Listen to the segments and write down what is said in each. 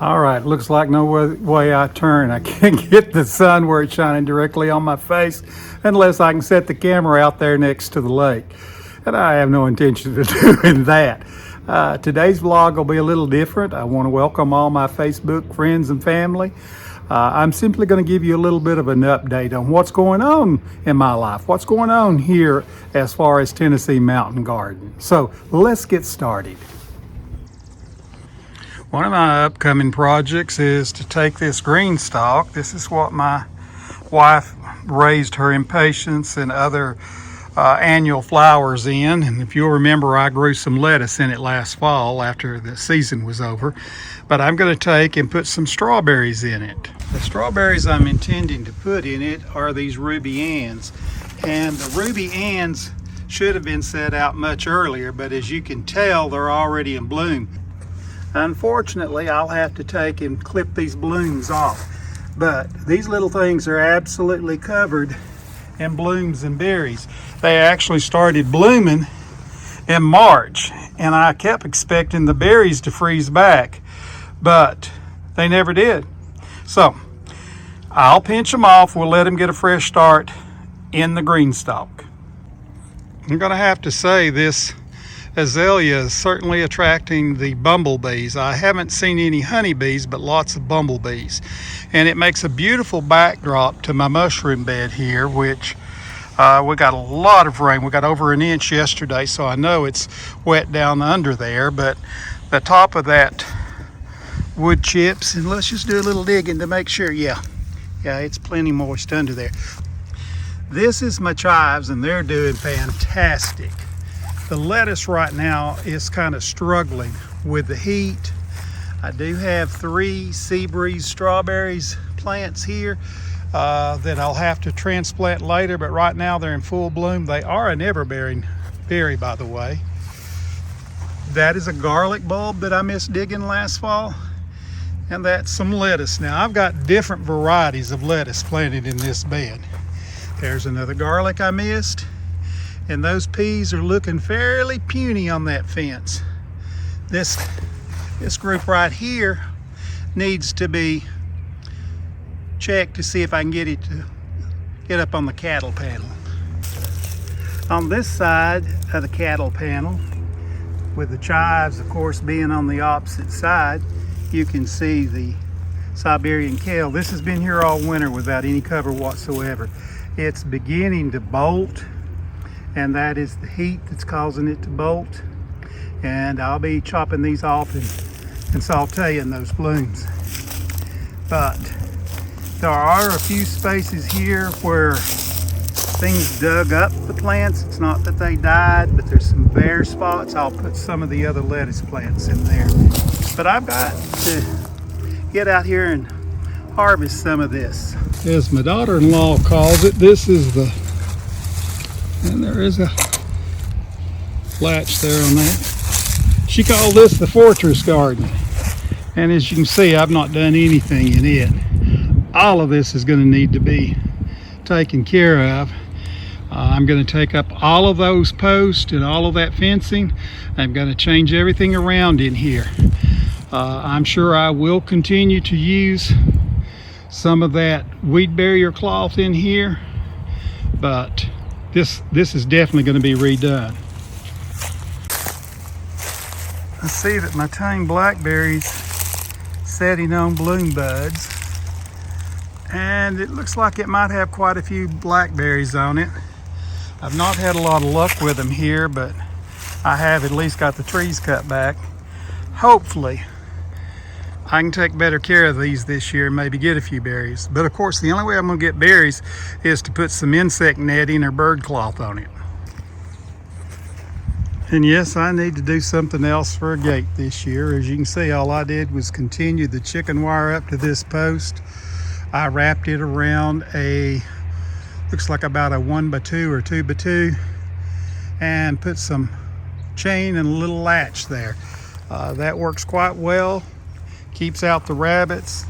All right, looks like no way I turn. I can't get the sun where it's shining directly on my face unless I can set the camera out there next to the lake. And I have no intention of doing that. Today's vlog will be a little different. I want to welcome all my Facebook friends and family. I'm simply going to give you a little bit of an update on what's going on in my life, what's going on here as far as Tennessee Mountain Garden. So let's get started. One of my upcoming projects is to take this green stalk. This is what my wife raised her impatiens and other annual flowers in. And if you'll remember, I grew some lettuce in it last fall after the season was over. But I'm going to take and put some strawberries in it. The strawberries I'm intending to put in it are these Ruby Anns. And the Ruby Anns should have been set out much earlier, but as you can tell, they're already in bloom. Unfortunately, I'll have to take and clip these blooms off. But these little things are absolutely covered in blooms and berries. They actually started blooming in March, and I kept expecting the berries to freeze back, but they never did. So I'll pinch them off. We'll let them get a fresh start in the green stalk. I'm going to have to say this azalea is certainly attracting the bumblebees. I haven't seen any honeybees, but lots of bumblebees. And it makes a beautiful backdrop to my mushroom bed here, which we got a lot of rain. We got over an inch yesterday, so I know it's wet down under there. But the top of that wood chips, and let's just do a little digging to make sure. Yeah, it's plenty moist under there. This is my chives, and they're doing fantastic. The lettuce right now is kind of struggling with the heat. I do have 3 sea breeze strawberries plants here that I'll have to transplant later, but right now they're in full bloom. They are an ever-bearing berry, by the way. That is a garlic bulb that I missed digging last fall, and that's some lettuce. Now I've got different varieties of lettuce planted in this bed. There's another garlic I missed. And those peas are looking fairly puny on that fence. This group right here needs to be checked to see if I can get it to get up on the cattle panel. On this side of the cattle panel, with the chives of course being on the opposite side, you can see the Siberian Kale. This has been here all winter without any cover whatsoever. It's beginning to bolt, and that is the heat that's causing it to bolt. And I'll be chopping these off and sauteing those blooms. But there are a few spaces here where things dug up the plants. It's not that they died, but there's some bare spots. I'll put some of the other lettuce plants in there. But I've got to get out here and harvest some of this. As my daughter-in-law calls it, this is the, and there is a latch there on that. She called this the fortress garden. And as you can see, I've not done anything in it. All of this is going to need to be taken care of. I'm going to take up all of those posts and all of that fencing. I'm going to change everything around in here. I'm sure I will continue to use some of that weed barrier cloth in here, but this is definitely going to be redone. I see that my tame blackberries setting on bloom buds, and it looks like it might have quite a few blackberries on it. I've not had a lot of luck with them here, but I have at least got the trees cut back. Hopefully I can take better care of these this year and maybe get a few berries. But of course, the only way I'm going to get berries is to put some insect netting or bird cloth on it. And yes, I need to do something else for a gate this year. As you can see, all I did was continue the chicken wire up to this post. I wrapped it around a, looks like about a 1x2 or 2x2, and put some chain and a little latch there. That works quite well. Keeps out the rabbits,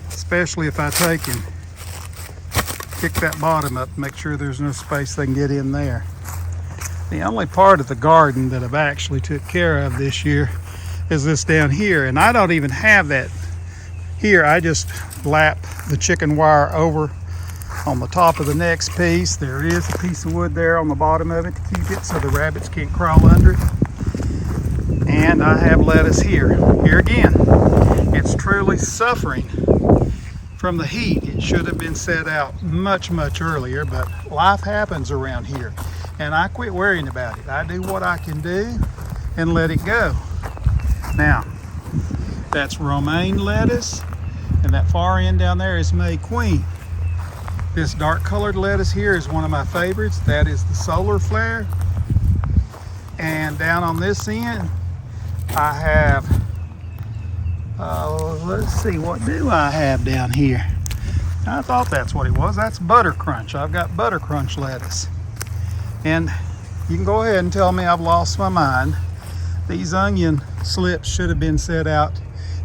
especially if I take and kick that bottom up, make sure there's no space they can get in there. The only part of the garden that I've actually took care of this year is this down here, and I don't even have that Here, I just lap the chicken wire over on the top of the next piece. There is a piece of wood there on the bottom of it to keep it so the rabbits can't crawl under it. And I have lettuce here. Here again, it's truly suffering from the heat. It should have been set out much, much earlier, but life happens around here. And I quit worrying about it. I do what I can do and let it go. Now, that's romaine lettuce, and that far end down there is May Queen. This dark colored lettuce here is one of my favorites. That is the solar flare. And down on this end, I have, let's see, what do I have down here? I thought that's what it was. That's butter crunch. I've got butter crunch lettuce. And you can go ahead and tell me I've lost my mind. These onion slips should have been set out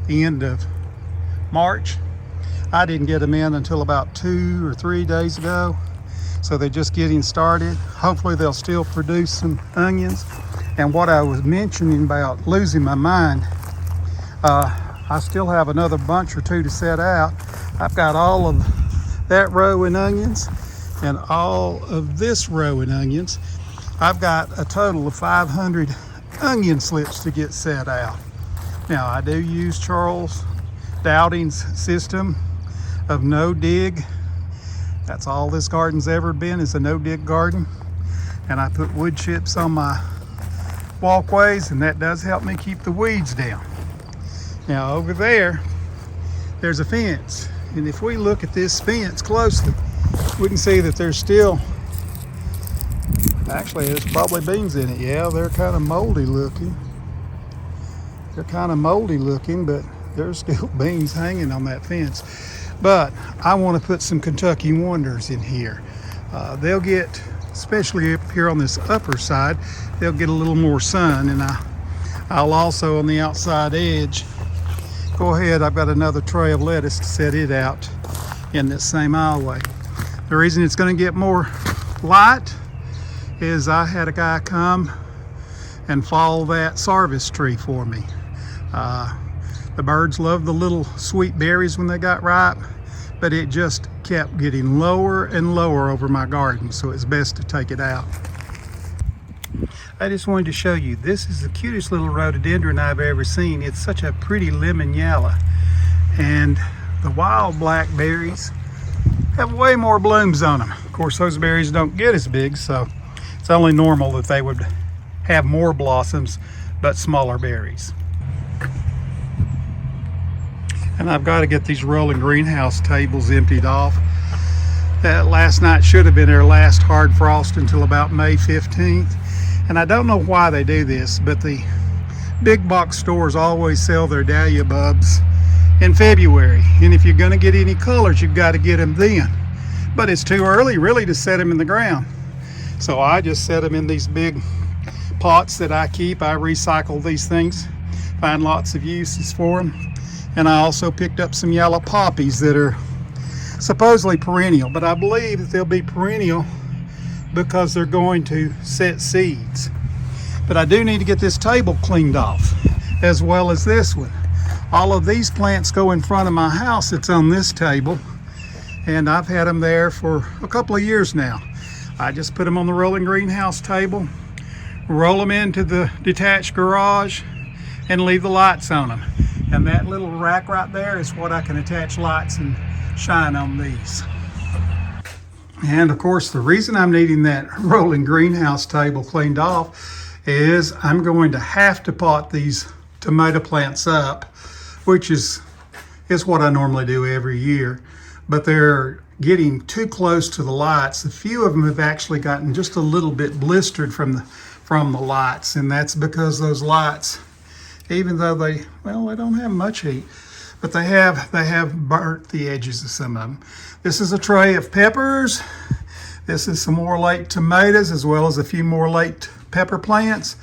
the end of March. I didn't get them in until about 2 or 3 days ago. So they're just getting started. Hopefully they'll still produce some onions. And what I was mentioning about losing my mind, I still have another bunch or two to set out. I've got all of that row in onions and all of this row in onions. I've got a total of 500 onion slips to get set out. Now I do use Charles Dowding's system of no dig. That's all this garden's ever been, is a no dig garden. And I put wood chips on my walkways, and that does help me keep the weeds down. Now over there, there's a fence. And if we look at this fence closely, we can see that there's still, actually there's probably beans in it. Yeah, they're kind of moldy looking. They're kind of moldy looking, but there's still beans hanging on that fence. But I want to put some Kentucky Wonders in here. They'll get, especially up here on this upper side, they'll get a little more sun. And I'll also on the outside edge, go ahead, I've got another tray of lettuce to set it out in this same aisleway. The reason it's going to get more light is I had a guy come and fall that sarvice tree for me. The birds love the little sweet berries when they got ripe, but it just kept getting lower and lower over my garden, so it's best to take it out. I just wanted to show you, this is the cutest little rhododendron I've ever seen. It's such a pretty lemon yellow. And the wild blackberries have way more blooms on them. Of course, those berries don't get as big, so it's only normal that they would have more blossoms, but smaller berries. And I've got to get these rolling greenhouse tables emptied off. That last night should have been our last hard frost until about May 15th. And I don't know why they do this, but the big box stores always sell their dahlia bulbs in February. And if you're going to get any colors, you've got to get them then. But it's too early really to set them in the ground. So I just set them in these big pots that I keep. I recycle these things, find lots of uses for them. And I also picked up some yellow poppies that are supposedly perennial, but I believe that they'll be perennial because they're going to set seeds. But I do need to get this table cleaned off, as well as this one. All of these plants go in front of my house. It's on this table, and I've had them there for a couple of years now. I just put them on the rolling greenhouse table, roll them into the detached garage, and leave the lights on them. And that little rack right there is what I can attach lights and shine on these. And of course, the reason I'm needing that rolling greenhouse table cleaned off is I'm going to have to pot these tomato plants up, which is what I normally do every year. But they're getting too close to the lights. A few of them have actually gotten just a little bit blistered from the lights, and that's because those lights, even though they don't have much heat, but they have burnt the edges of some of them. This is a tray of peppers. This is some more late tomatoes, as well as a few more late pepper plants.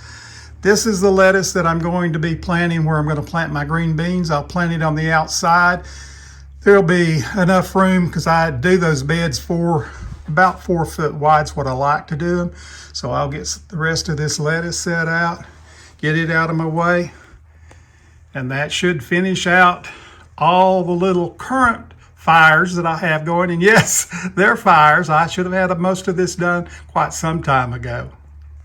This is the lettuce that I'm going to be planting where I'm going to plant my green beans. I'll plant it on the outside. There'll be enough room because I do those beds for about 4 foot wide is what I like to do them. So I'll get the rest of this lettuce set out, get it out of my way. And that should finish out all the little current fires that I have going. And yes, they're fires. I should have had most of this done quite some time ago.